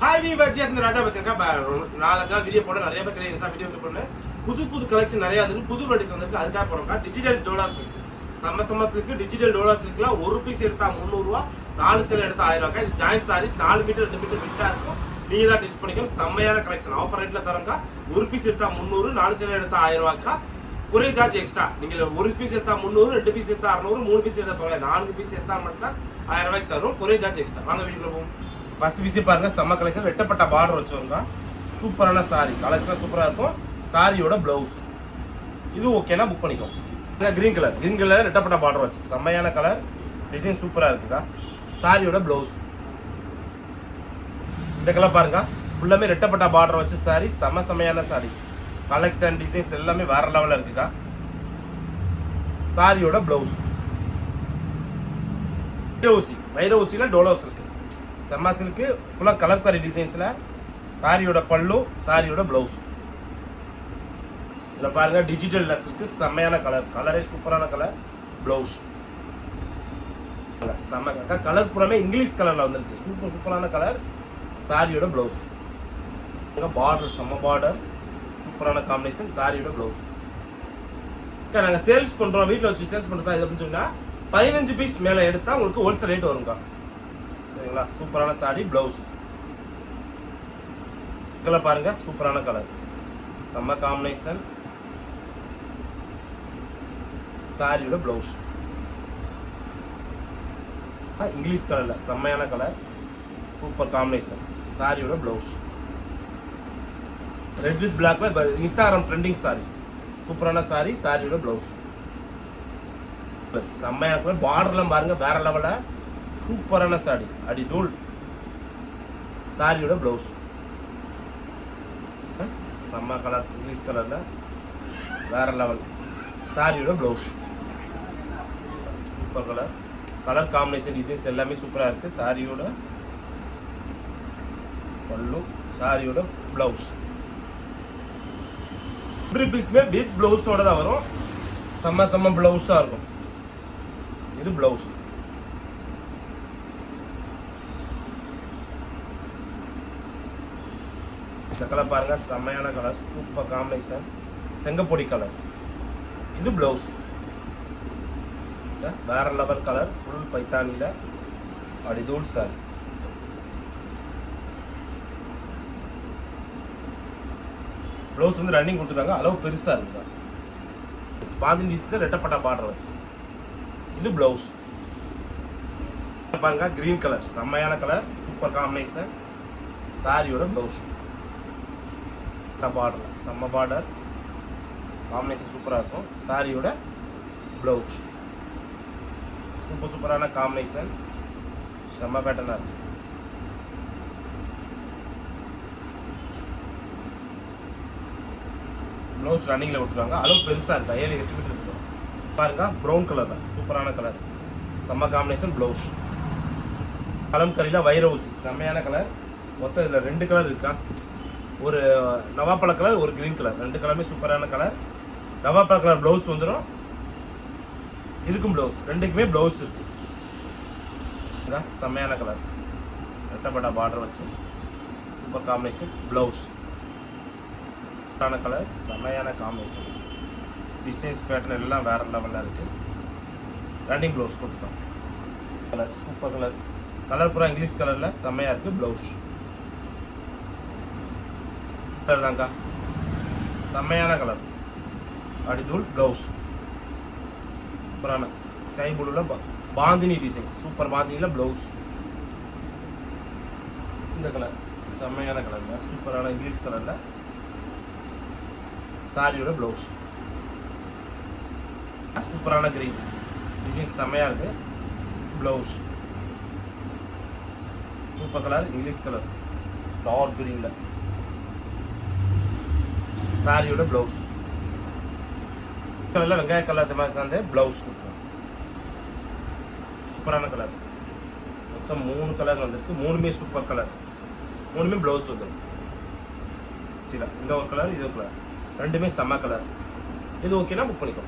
Hi விஜயஸ் இந்த ராஜா வச்சிருக்கேன். 4 நாள் வீடியோ போட நிறைய பேர் கிடையாது. வீடியோ போடுறேன். புது கலெக்ஷன் நிறைய இருக்கு. புது வெரைட்டிஸ் வந்திருக்கு. அதுக்காக போறோம். டிஜிட்டல் டோலாஸ் இருக்கு. செம்ம சில்க் டிஜிட்டல் டோலாஸ் இருக்குலாம். ஒரு பீஸ் எடுத்தா 300 ரூபா, 4 சேல் எடுத்தா 1000 ரூபாய். இது ஜாயிண்ட் சாரீஸ் 4 மீட்டர் 2 மீட்டர் விட்டா இருக்கும். நீங்க தான் டிச் பண்ணிக்கணும். செம்மையான கலெக்ஷன் ஆஃபர் ரேட்ல தரங்க. ஒரு பீஸ் எடுத்தா 300, 4 சேல் எடுத்தா 1000 ரூபாய்க்கா. குறை சார்ஜ் எக்ஸ்ட்ரா. நீங்க ஒரு பீஸ் எடுத்தா 300, 2 பீஸ் எடுத்தா 600, 3 பீஸ் எடுத்தா 900, 4 பீஸ் எடுத்தா மட்டும் தான் 1000 ரூபாய்க்கு தரும். குறை சார்ஜ் எக்ஸ்ட்ரா. வாங்க வீடியோக்குள்ள போவோம். ஃபர்ஸ்ட் பீஸ் பாருங்க. செம்ம கலெக்ஷன். வெட்டப்பட்ட பார்டர் வச்சுருங்க. சூப்பரான சாரி. கலெக்ஷன் சூப்பரா இருக்கும். சாரியோட பிளவுஸ் இது ஓகேனா புக் பண்ணிக்கோ. கிரீன் கலர் வெட்டப்பட்ட பார்டர் வச்சு செம்மையான கலர். டிசைன் சூப்பரா இருக்குதா. சாரியோட பிளவுஸ் இந்த கலர் பாருங்க. ஃபுல்லாமே ரெட்டப்பட்ட பார்டர் வச்சு சாரி. செம்மையான சாரி. கலெக்ஷன் டிசைன்ஸ் எல்லாமே வேற லெவல்ல இருக்குக்கா. சாரியோட பிளவுஸ் வைர ஊசியில டோலோஸ் இருக்கு. செம்ம சில்க்கு ஃபுல்லா கலர்காரி டிசைன்ஸ்ல. சாரியோட பல்லு, சாரியோட பிளவுஸ். இதில் பாருங்க டிஜிட்டல் லெஸ் இருக்கு. செம்மையான கலரே சூப்பரான கலர். பிளவுஸ் செம்ம கலர் புறமே இங்கிலீஷ் கலர்ல வந்திருக்கு. சூப்பரான கலர். சாரியோட பிளவுஸ் பார்டர் செம்ம பார்டர். சூப்பரான காம்பினேஷன். சாரியோட பிளவுஸ் நாங்கள் சேல்ஸ் பண்றோம். வீட்டில் வச்சு சேல்ஸ் பண்றோம். இது அப்படின்னு சொன்னா 15 பீஸ் மேலே எடுத்தா உங்களுக்கு ஹோல்சேல் ரேட் வருங்க. சரிங்களா. சூப்பரான சாரி. பிளவுஸ் கலர் பாருங்க. சூப்பரான கலர். செம்ம காம்பினேஷன். சாரியோட பிளவுஸ் இங்கிலீஷ் கலர்ல செம்மையான கலர். Super combination. சாரியோட பிளவுஸ் ரெட் வித் பிளாக்ல இன்ஸ்டாகிராம் ட்ரெண்டிங் சாரீஸ். சூப்பரான சாரி. சாரியோட பிளவுஸ் செம்மையான கலர். பார்டர்லாம் பாருங்க வேற லெவல்ல. சூப்பரான சாரி. அடி தூள். சாரியோட பிளவுஸ் செம்ம கலர். இங்கிலீஷ் கலர்ல வேற லெவல். சாரியோட blouse super colour. Colour combination designs எல்லாமே சூப்பரா இருக்கு. சாரியோட பல்லு, சாரியோட பிளவுஸ். எவ்ரி பீஸ்மே வித் பிளவுஸோட தான் வரும். செம்ம பிளவுஸா இருக்கும். இது பிளவுஸ். இந்த கலர் பாருங்க. செம்மையான கலர். Super combination. செங்கப்பொடி கலர். இது பிளவுஸ் வேற லெவல் கலர். ஃபுல் பைத்தானில அடிதூள் சாரி. பிளவுஸ் வந்து ரன்னிங் கொடுத்துருக்காங்க. அளவு பெருசா இருக்குதா. பாந்தினி டிசைன் ரெட்டப்பட்ட பார்டர் வச்சு. இது பிளவுஸ் பாருங்க. கிரீன் கலர் செம்மையான கலர். Super combination. சாரியோட பிளவுஸ் பார்டர் செம்ம பார்டர். காம்பினேஷன் சூப்பராக இருக்கும். சாரியோட பிளவுஸ் சூப்பரான காம்பினேஷன். செம்ம பேட்டர்னா இருக்கு. பிளவுஸ் ரன்னிங்ல விட்டுருவாங்க. அளவு பெருசா இருக்கா. 7-8 மீட்டர் இருக்கும் பாருங்க. ப்ரௌன் கலர் தான். சூப்பரான கலர். செம்ம காம்பினேஷன். பிளவுஸ் கலம்கரியில வைர ஊசி. செம்மையான கலர். மொத்தம் இதுல 2 கலர் இருக்கா. ஒரு நவாப்பழ கலர், ஒரு கிரீன் கலர். 2 கலருமே சூப்பரான கலர். நவாப்பழ கலர் பிளவுஸ் வந்துடும். இதுக்கும் பிளவுஸ். 2க்குமே பிளவுஸ் இருக்கு. செம்மையான கலர். ரெட்டப்பட்ட பார்டர் வச்சு சூப்பர் காம்பினேஷன். Blouse colour. செம்மையான காம்பினேஷன். டிசைன்ஸ் பேட்டர்ன் எல்லாம் வேற லெவல்ல இருக்கு. ரன்னிங் பிளவுஸ் கொடுத்துட்டோம். Colour super colour. கலர் பூரா இங்கிலீஷ் கலர்ல செம்மையா இருக்கு. பிளவுஸ் தாங்க. செம்மையான கலர். அடிதூள் பிளவுஸ். சூப்பரான ஸ்கை ப்ளூல பாந்தினி டிசைன். சூப்பர் பாந்தினில பிளவுஸ். இந்த கலர் செம்மையான கலர்ல. சூப்பரான இங்கிலீஷ் கலர்ல. சாரியோட பிளவுஸ் சூப்பரான கிரீன் டிசைன். செம்மையா இருக்கு. Blouse super colour. English colour dark கிரீன்ல. சாரியோட பிளவுஸ் கலர்ல வெங்காய கலர் மாதிரி சேர்ந்து பிளவுஸ் கொடுத்துருவோம். சூப்பரான கலர். மொத்தம் 3 கலர் வந்திருக்கு. 3மே சூப்பர் கலர். 3மே பிளவுஸ் வந்துடும். சரி இந்த ஒரு கலர், இது ஒரு கலர். 2மே செம்ம கலர். இது ஓகேனா புக் பண்ணிக்கோ.